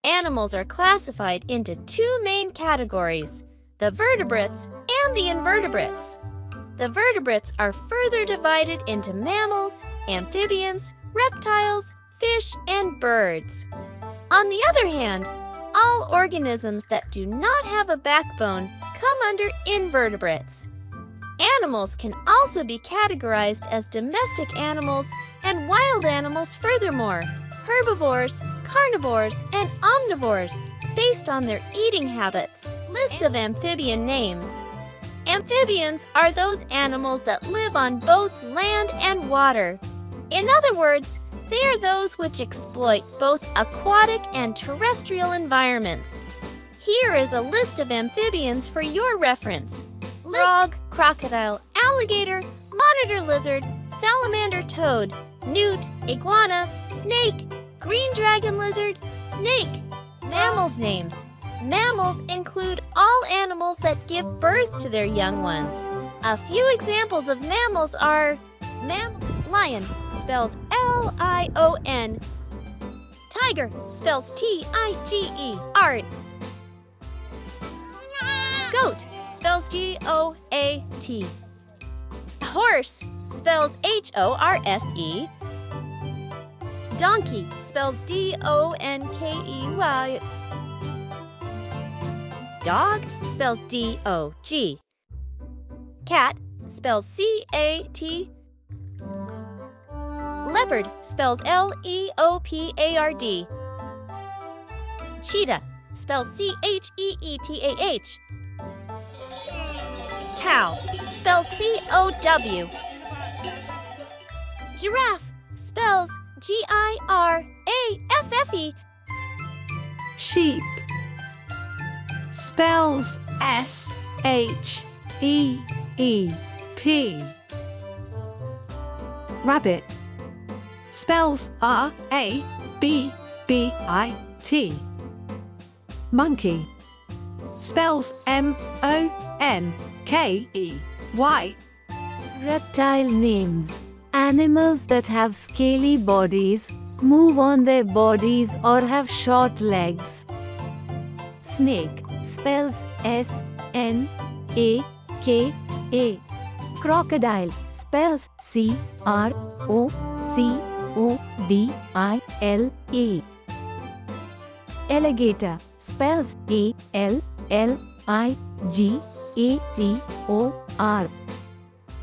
Animals are classified into two main categories, the vertebrates and the invertebrates. The vertebrates are further divided into mammals, amphibians, reptiles, fish, and birds. On the other hand, all organisms that do not have a backbone come under invertebrates. Animals can also be categorized as domestic animals and wild animals furthermore, herbivores, carnivores, and omnivores based on their eating habits. List of amphibian names. Amphibians are those animals that live on both land and water. In other words, they are those which exploit both aquatic and terrestrial environments. Here is a list of amphibians for your reference. Frog, crocodile, alligator, monitor lizard, salamander toad, newt, iguana, snake, green dragon lizard, snake. Mammals names. Mammals include all animals that give birth to their young ones. A few examples of mammals are lion, spells L-I-O-N. Tiger, spells T-I-G-E-R. Goat, spells G-O-A-T. Horse, spells H-O-R-S-E. Donkey, spells D-O-N-K-E-Y. Dog, spells D-O-G. Cat, spells C-A-T. Leopard, spells L-E-O-P-A-R-D. Cheetah, spells C-H-E-E-T-A-H. Cow, spells C-O-W. Giraffe, spells G-I-R-A-F-F-E. Sheep, spells S-H-E-E-P. Rabbit, spells R-A-B-B-I-T. Monkey, spells M-O-N-K-E-Y. Reptile names. Animals that have scaly bodies, move on their bodies or have short legs. Snake, spells S-N-A-K-A. Crocodile, spells C-R-O-C-O-D-I-L-E. Alligator, spells A-L-L-I-G-A-T-O-R.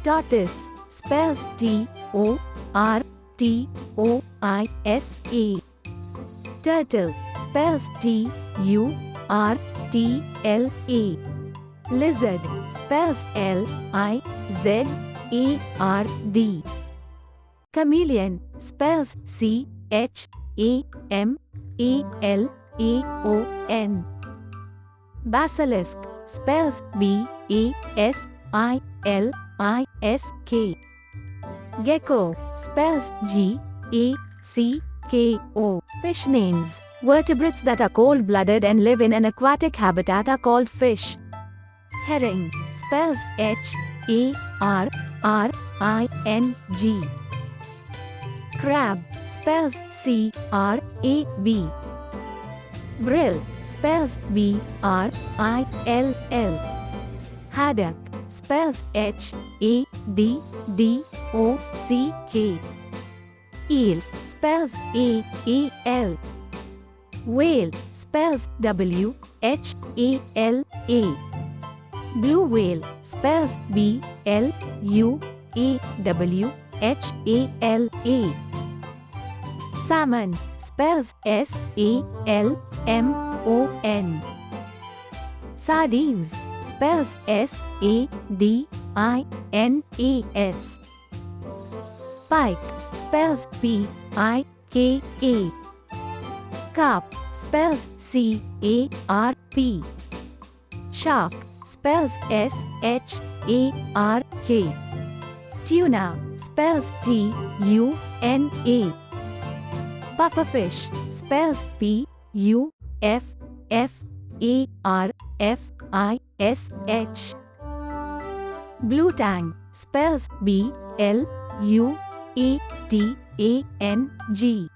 Tortoise, spells T-O-R-T-O-I-S-E. Turtle, spells T-U-R-T-L-E. Lizard, spells L-I-Z-A-R-D. Chameleon, spells C-H-A-M-E-L-A-O-N. Basilisk, spells B-A-S-I-L-I-S-K. Gecko, spells G-A-C-K-O. Fish names. Vertebrates that are cold-blooded and live in an aquatic habitat are called fish. Herring, spells H-A-R-R-I-N-G. Crab, spells C-R-A-B. Brill, spells B-R-I-L-L. Haddock, spells H-A-D-D-O-C-K. Eel, spells A-E-L. Whale, spells W-H-A-L-A. Blue whale, spells B-L-U-A-W-H-A-L-A. Salmon, spells S-A-L-M-O-N. Sardines, spells S-A-D-I-N-A-S. Pike, spells P-I-K-A. Carp, spells C-A-R-P. Shark, spells S-H-A-R-K. Tuna, spells T-U-N-A. Pufferfish, spells P-U-F-F-A-R-F-I-S-H. Blue tang, spells B-L-U-A-T-A-N-G.